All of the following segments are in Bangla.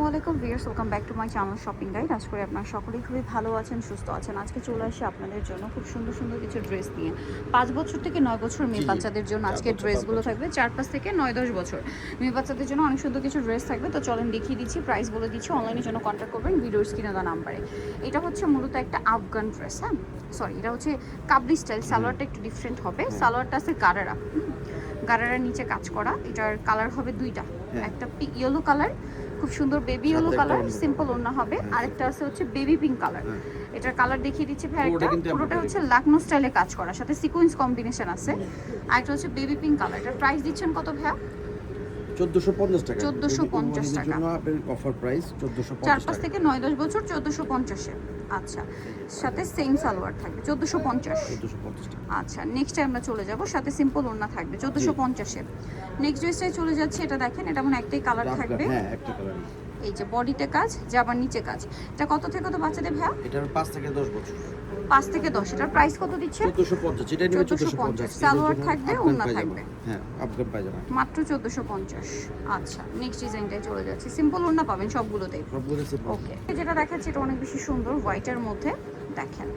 আলাইকুম viewers, welcome back to my channel shopping guide. আশা করি আপনারা সকলেই খুবই ভালো আছেন, সুস্থ আছেন। আজকে চলে আসি আপনাদের জন্য খুব সুন্দর সুন্দর কিছু ড্রেস নিয়ে। 5 বছর থেকে 9 বছর মেয়ে বাচ্চাদের জন্য আজকে ড্রেসগুলো থাকবে। 4-5 থেকে 9-10 বছর মেয়ে বাচ্চাদের জন্য অনেক সুন্দর কিছু ড্রেস থাকবে। তো চলেন দেখিয়ে দিচ্ছি, প্রাইস বলে দিচ্ছি। অনলাইনের জন্য কন্ট্যাক্ট করবেন ভিডিওর স্ক্রিনে দেওয়া নাম্বারে। এটা হচ্ছে মূলত একটা আফগান ড্রেস, হ্যাঁ সরি, এটা হচ্ছে কাবলি স্টাইল। সালোয়ারটা একটু ডিফারেন্ট হবে। সালোয়ারটা আছে গারারা, গারারার নিচে কাজ করা। এটার কালার হবে দুইটা, একটা ইয়েলো কালার, খুব সুন্দর বেবি ইয়েলো কালার, সিম্পল ওড়না হবে। আরেকটা আছে হচ্ছে বেবি পিঙ্ক কালার। এটার কালার দেখিয়ে দিচ্ছি ভাই। একটা পুরোটা হচ্ছে লাকনো স্টাইলে কাজ করা, সাথে সিকোয়েন্স কম্বিনেশন আছে। আরেকটা হচ্ছে বেবি পিঙ্ক কালার। এটার প্রাইস দিচ্ছেন কত ভাইয়া? 1450 টাকা। 1450 টাকা আপনার অফার প্রাইস 1450 টাকা। 4-5 থেকে 9-10 বছর 1450 এ। আচ্ছা, সাথে সেম সালোয়ার থাকবে 1450 টাকা। আচ্ছা, নেক্সটে আমরা চলে যাব, সাথে সিম্পল ওড়না থাকবে 1450 এ। নেক্সট ড্রেসটাই চলে যাচ্ছে। এটা দেখেন, এটা মনে একটাই কালার থাকবে। হ্যাঁ, একটা কালার। এই যে বডিতে কাজ, জামার নিচে কাজ। এটা কত থেকে কত বাচ্চাদের ভাইয়া? এটার 5 থেকে 10 বছর। 5 থেকে 10। এটার প্রাইস কত দিচ্ছে? 1450। এটা নিবে 1450। সালোয়ার থাকবে, ওড়না থাকবে। হ্যাঁ, আফগান পায়জামা মাত্র 1450। আচ্ছা, নেক্সট ডিজাইনটাই চলে যাচ্ছে। সিম্পল ওড়না পাবেন সবগুলোতেই। সবগুলো সিম্পল। ওকে, যেটা দেখাচ্ছি এটা অনেক বেশি সুন্দর, হোয়াইটের মধ্যে দেখেন,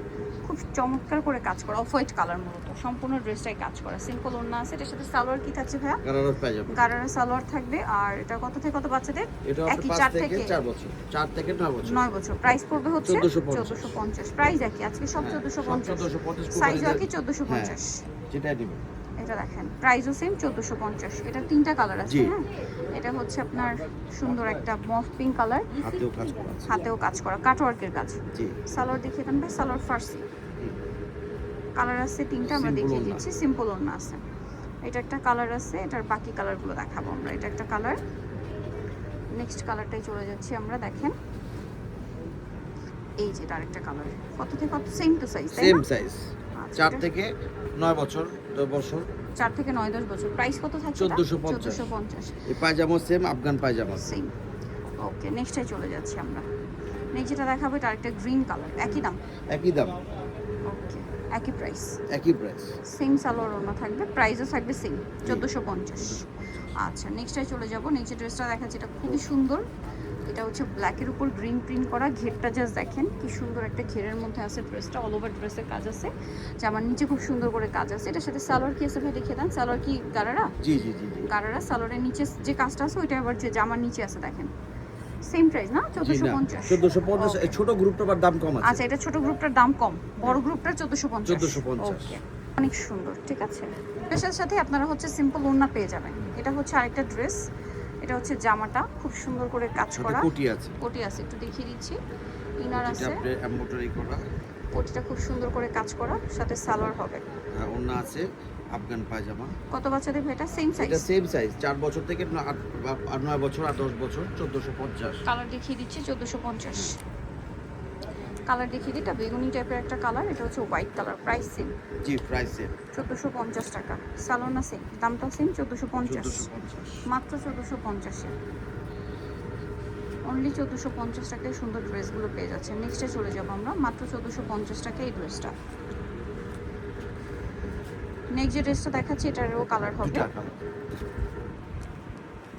খুব চমৎকার করে কাজ করা, অফ হোয়াইট কালার। মূলত সম্পূর্ণ ড্রেসটাই কাজ করা, সিম্পল ওড়না আছে। এটার সাথে সালোয়ার কি থাকছে ভাইয়া? গারারা পায়জামা। গারারা সালোয়ার থাকবে। আর এটা কত থেকে কত বাচ্চাদের? এটা একই 5 থেকে 4 বছর। 4 থেকে 9 বছর। 9 বছর। প্রাইস পড়বে হচ্ছে 1450। প্রাইস একই আজকে সব 1450। সাইজ একই 1450। যেটা নিবে এটা দেখেন, প্রাইসও সেম 1450। এটা তিনটা কালার আছে। হ্যাঁ, এটা হচ্ছে আপনার সুন্দর একটা মফ পিঙ্ক কালার, হাতেও কাজ করা আছে। হাতেও কাজ করা, কাটওয়ার্কের কাজ। জি। সালোয়ার দেখিয়ে দেন ভাই। সালোয়ার ফার্সি কালার আছে তিনটা, আমরা দেখিয়ে দিচ্ছি। সিম্পল ওড়না আছে। এটা একটা কালার আছে, এটার বাকি কালারগুলো দেখাবো আমরা। এটা একটা কালার, নেক্সট কালারটাই চলে যাচ্ছি আমরা। দেখেন, এই যে আরেকটা কালার। কত থেকে কত? Same to size, same size. 4 থেকে 9 বছর, 10 বছর। 4 থেকে 9-10 বছর। প্রাইস কত থাকছে? 1450। এই পায়জামা সেম, আফগান পায়জামা সেম। ওকে, নেক্সটে চলে যাচ্ছি আমরা। নেক্সট যেটা দেখাবো, এটা আরেকটা গ্রিন কালার। একই দাম? একই দাম। ওকে, একই প্রাইস। একই প্রাইস। সেম সালোয়ার ওড়না থাকবে, প্রাইসও থাকবে সেম 1450। আচ্ছা, নেক্সটে চলে যাব। নেক্সট ড্রেসটা দেখাচ্ছি, এটা খুবই সুন্দর। এটা হচ্ছে ব্ল্যাকের উপর গ্রিন প্রিন্ট করা। ঘেরটা জাস্ট দেখেন কি সুন্দর, একটা ঘেরের মধ্যে আছে ড্রেসটা। অল ওভার ড্রেসের কাজ আছে, জামার নিচে খুব সুন্দর করে কাজ আছে। এটার সাথে সালোয়ার কি আছে ভাই দেখিয়ে দেন। সালোয়ার কি গারারা? জি জি জি। গারারা। সালোয়ারের নিচে যে কাজটা আছে ওইটা আবার যে জামার নিচে আছে দেখেন। সেম প্রাইস না? 1450। 1450। এই ছোট গ্রুপটার দাম কম আছে। আচ্ছা, এটা ছোট গ্রুপটার দাম কম, বড় গ্রুপটার 1450। 1450। ওকে, অনেক সুন্দর। ঠিক আছে, ড্রেসের সাথে আপনারা হচ্ছে সিম্পল ওড়না পেয়ে যাবেন। এটা হচ্ছে আরেকটা ড্রেস। এটা হচ্ছে জামাটা খুব সুন্দর করে কাজ করা, কোটি আছে। কোটি আছে, একটু দেখিয়ে দিচ্ছি। ইনার আছে, আপনি এমব্রয়ডারি করা। কোটিটা খুব সুন্দর করে কাজ করা, সাথে সালোয়ার হবে। হ্যাঁ, ওড়না আছে, আফগান পায়জামা। কত বাচ্চাদের ভাই? এটা সেম সাইজ। এটা সেম সাইজ। 4 বছর থেকে 9 বছর আর 10 বছর 1450। কালার দেখিয়ে দিচ্ছি 1450। কালার দেখিয়ে দিই, এটা বেগুনি টাইপের একটা কালার। এটা হচ্ছে হোয়াইট কালার। Price same. জি, প্রাইস সেম। 1450 টাকা। সালোনা সেম, দামটাও সেম 1450। 1450। মাত্র 1450 এ। অনলি 1450 টাকায় সুন্দর ড্রেসগুলো পেয়ে যাচ্ছে। নেক্সটে চলে যাবো আমরা। মাত্র 1450 টাকা এই ড্রেসটা। নেক্সট যে ড্রেসটা দেখাচ্ছি এটারও কালার হবে।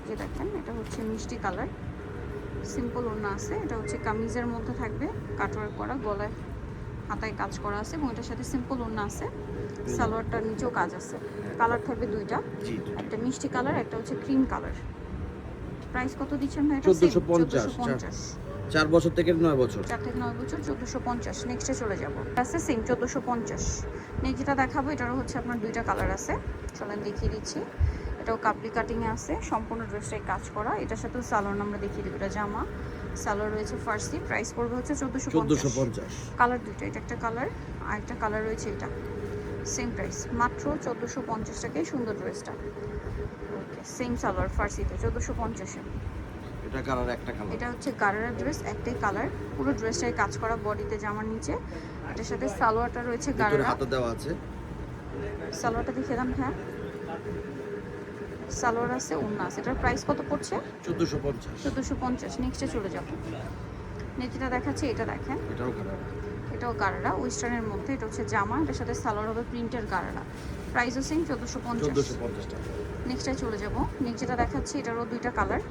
যে দেখেন, এটা হচ্ছে মিষ্টি কালার, সিম্পল ওড়না আছে। এটা হচ্ছে কামিজের মধ্যে থাকবে, কাটওয়ার্ক করা, গলায় হাতায় কাজ করা আছে, এবং এটার সাথে সিম্পল ওড়না আছে। সালোয়ারটার নিচেও কাজ আছে। কালার থাকবে দুইটা, একটা মিষ্টি কালার, একটা হচ্ছে ক্রিম কালার। প্রাইস কত দিচ্ছেন ভাই? 1450। 4 বছর থেকে 9 বছর। 4 থেকে 9 বছর 1450। নেক্সটে চলে যাব। আছে সেম 1450। নেক্সট যেটা দেখাবো, এটারও হচ্ছে আপনার দুইটা কালার আছে, চলেন দেখিয়ে দিচ্ছি। এটাও কাপলি কাটিংয়ে আছে, সম্পূর্ণ ড্রেসটাই কাজ করা। এটার সাথেও সালোয়ার আমরা দেখিয়ে দেবো। এটা জামা, সালোয়ার রয়েছে ফার্সি। প্রাইস পড়বে হচ্ছে 1450। কালার দুইটা, এটা একটা কালার আর একটা কালার রয়েছে এটা। সেম প্রাইস, মাত্র 1450 টাকায় সুন্দর ড্রেসটা। ওকে, সেম সালোয়ার ফার্সিতে 1450 এ। এটা কালার একটা কালার। এটা হচ্ছে গারারা ড্রেস, একটাই কালার। পুরো ড্রেসটাই কাজ করা, বডিতে জামার নিচে। এটার সাথে সালোয়ারটা রয়েছে গারারা, হাতে দেওয়া আছে। সালোয়ারটা দেখে দাম। হ্যাঁ, সালোয়ার আছে, ওড়না আছে। এটার প্রাইস কত পড়ছে? 1450। 1450। নেক্সটে চলে যাব। নেক্সটটা দেখাচ্ছি, এটা দেখেন, এটাও কালার। এটাও গারারা, ওয়েস্টার্নের মধ্যে। এটা হচ্ছে জামা, এটার সাথে সালোয়ার হবে প্রিন্টের গারারা। প্রাইসও সেম 1450 টাকা। নেক্সটে চলে যাব। নেক্সট যেটা দেখাচ্ছি, এটারও দুইটা কালার।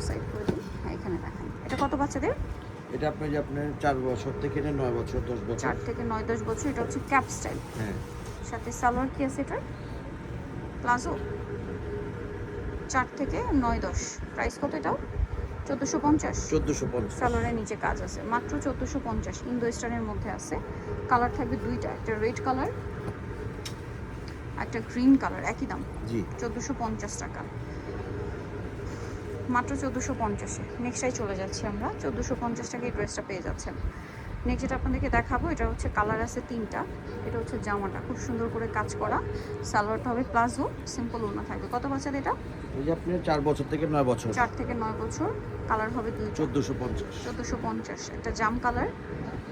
সাইড করে দিই। হ্যাঁ, এখানে দেখেন এটা কত বাচ্চাদের? এটা আপনার 4 বছর থেকে 9 বছর 10 বছর। 4 থেকে 9-10 বছর। এটা হচ্ছে ক্যাপ স্টাইল। হ্যাঁ, সাথে সালোয়ার কি আছে এটার? প্লাজো। 4 থেকে 9-10। প্রাইস কত এটাও? 1450। 1450। সালোয়ারের নিচে কাজ আছে, মাত্র 1450। ইন্দো ওয়েস্টার্নের মধ্যে আছে। কালার থাকবে দুইটা, একটা রেড কালার, একটা গ্রিন কালার, একই দাম জি 1450 টাকা, মাত্র 1450-এ। নেক্সটাই চলে যাচ্ছি আমরা। 1450 টাকা এই ড্রেসটা পেয়ে যাচ্ছেন। নেক্সট যেটা আপনাদেরকে দেখাবো, এটা হচ্ছে কালার আছে 3টা। এটা হচ্ছে জামাটা খুব সুন্দর করে কাজ করা, সালোয়ারটা হবে প্লাজো, সিম্পল ওড়না থাকবে। কত বাচ্চাদের এটা? এই যে আপনার 4 বছর থেকে 9 বছর। 4 থেকে 9 বছর। কালার হবে 2টা। 1450। 1450। একটা জাম কালার,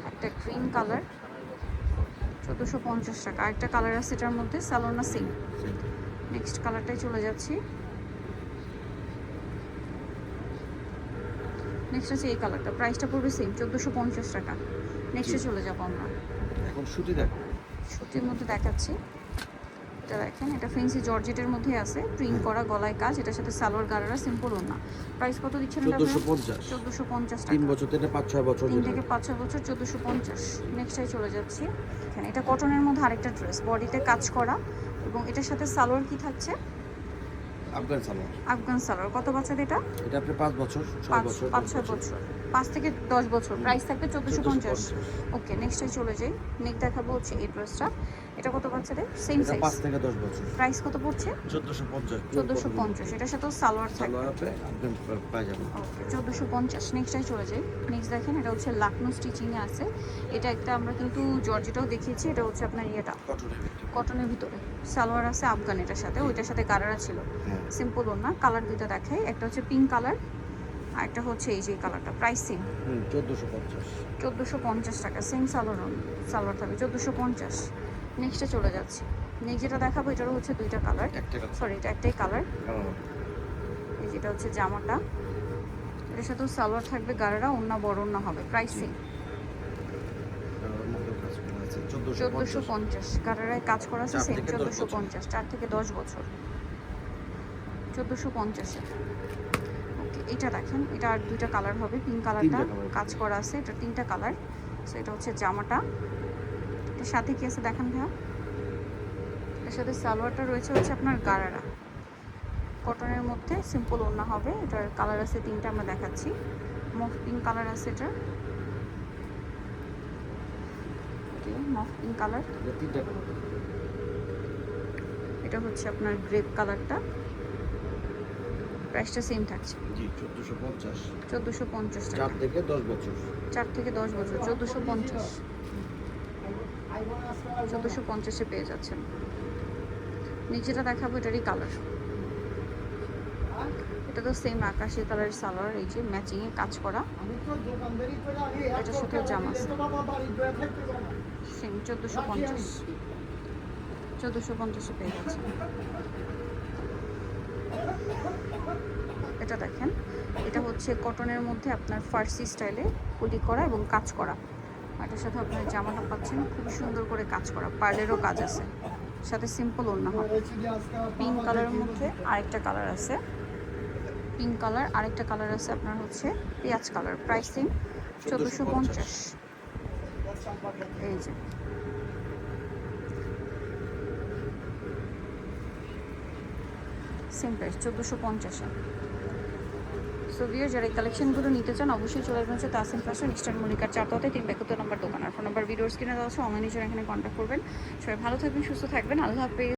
একটা গ্রিন কালার, 1450 টাকা। আরেকটা কালার আছে এটার মধ্যে, সালোয়ার না সেম। নেক্সট কালারটাই চলে যাচ্ছি। নেক্সট আছে এই কালারটা, প্রাইসটা পড়বে সেম 1450 টাকা। নেক্সটে চলে যাবো আমরা। এখন সুতি দেখো। সুতির মধ্যে দেখাচ্ছি। এটা দেখেন, এটা ফেন্সি জর্জেটের মধ্যে আছে, প্রিন্ট করা, গলায় কাজ। এটার সাথে সালোয়ার গারারা, সিম্পল ওড়না। প্রাইস কত দিচ্ছেন এটা? 1450। 1450 টাকা। 3 বছর থেকে 5-6 বছর। 3 থেকে 5-6 বছর, 1450। নেক্সটে চলে যাচ্ছি। এখানে এটা কটনের মধ্যে আরেকটা ড্রেস, বডিতে কাজ করা, এবং এটার সাথে সালোয়ার কি থাকছে? আফগান সালোয়ার। আফগান সালোয়ার। কত বাচ্চাদের এটা? এটা আপনার 5 বছর 6 বছর 5-6 বছর, 5 থেকে 10 বছর। প্রাইস থাকবে 1450। ওকে, নেক্সটে চলে যাই। নেক্সট দেখাবো হচ্ছে এই ড্রেসটা। এটা কত বাচ্চাদের? সেম এটা সাইজ। 5 থেকে 10 বছর। প্রাইস কত পড়ছে? 1450। 1450। এটার সাথেও সালোয়ার থাকবে। সালোয়ার আছে আফগান পায়জামা। ওকে, 1450। নেক্সটটাই চলে যাই। নেক্সট দেখেন, এটা হচ্ছে লাকনো স্টিচিংয়ে আছে। এটা একটা আমরা কিন্তু জর্জেটাও দেখিয়েছি। এটা হচ্ছে আপনার ইয়েটা কটনের ভিতরে। কটনের ভিতরে। সালোয়ার আছে আফগান এটার সাথে, ওইটার সাথে গারারা ছিল। হ্যাঁ। সিম্পল ওড়না। কালার দুটো দেখাই, একটা হচ্ছে পিঙ্ক কালার, আর একটা হচ্ছে এই যে কালারটা। Price same 1450। 1450 টাকা। সেম সালোয়ার থাকবে 1450। নেক্সটে চলে যাচ্ছি। নেক্সট যেটা দেখাবো, এটারও হচ্ছে দুইটা কালার। একটা কালার। সরি, এটা একটাই কালার। কালার। এই যেটা হচ্ছে জামাটা, এটার সাথেও সালোয়ার থাকবে গারারা, ওড়না বড় ওড়না হবে। প্রাইস সেম কালার মধ্যে কাজ করা আছে 1450। 1450। গারারায় কাজ করা আছে 4 সেম থেকে 10 বছর। 1450। 4 থেকে 10 বছর, 1450-এ। ওকে, এটা দেখেন, এটা আর দুইটা কালার হবে। পিঙ্ক কালারটা তিনটা colour। কাজ করা আছে, এটা 3টা কালার। সো এটা হচ্ছে জামাটা। এর সাথে কি আছে দেখেন ভাইয়া? এর সাথে সালোয়ারটা রয়েছে হচ্ছে আপনার গারারা, কটনের মধ্যে, সিম্পল ওড়না হবে। এটার কালার আছে 3টা, আমরা দেখাচ্ছি। মফ পিঙ্ক কালার আছে এটা। ওকে, মফ পিঙ্ক কালার। এটা 3টা কালার। এটা হচ্ছে আপনার গ্রেপ কালারটা। প্রাইসটা সেম থাকছে জি 1450। 1450 টাকা। 4 থেকে 10 বছর। 4 থেকে 10 বছর, 1450। 1450-এ পেয়ে যাচ্ছেন। নিচেটা দেখাবো, এটারই কালার। এটা তো সেম আকাশি কালারের সালোয়ার, এই যে ম্যাচিংয়ে কাজ করা। এটার সাথে জামা আছে সেম 1450। 1450-এ পেয়ে যাচ্ছেন। এটা দেখেন, এটা হচ্ছে কটনের মধ্যে আপনার ফার্সি স্টাইলে কুলি করা এবং কাজ করা। এটার সাথে আপনার জামাটা পাচ্ছেন খুবই সুন্দর করে কাজ করা, পার্লেরও কাজ আছে, সাথে সিম্পল ওড়না হবে। পিঙ্ক কালারের মধ্যে আরেকটা কালার আছে, পিঙ্ক কালার। আরেকটা কালার আছে আপনার হচ্ছে পেঁয়াজ কালার। Price same 1450। এই যে সেম প্রাইস 1450-এ। সো ভিউয়ার, যারা এই কালেকশনগুলো নিতে চান অবশ্যই চলে আসবেন হচ্ছে তাসিম ফ্যাশন, ইস্টার্ন মল্লিকার 4 372 নম্বর দোকান। আর ফোন নাম্বার ভিডিওর স্ক্রিনে দেওয়া আছে, অনলাইনে যারা এখানে কন্ট্যাক্ট করবেন। সবাই ভালো থাকবেন, সুস্থ থাকবেন। আল্লাহ হাফেজ।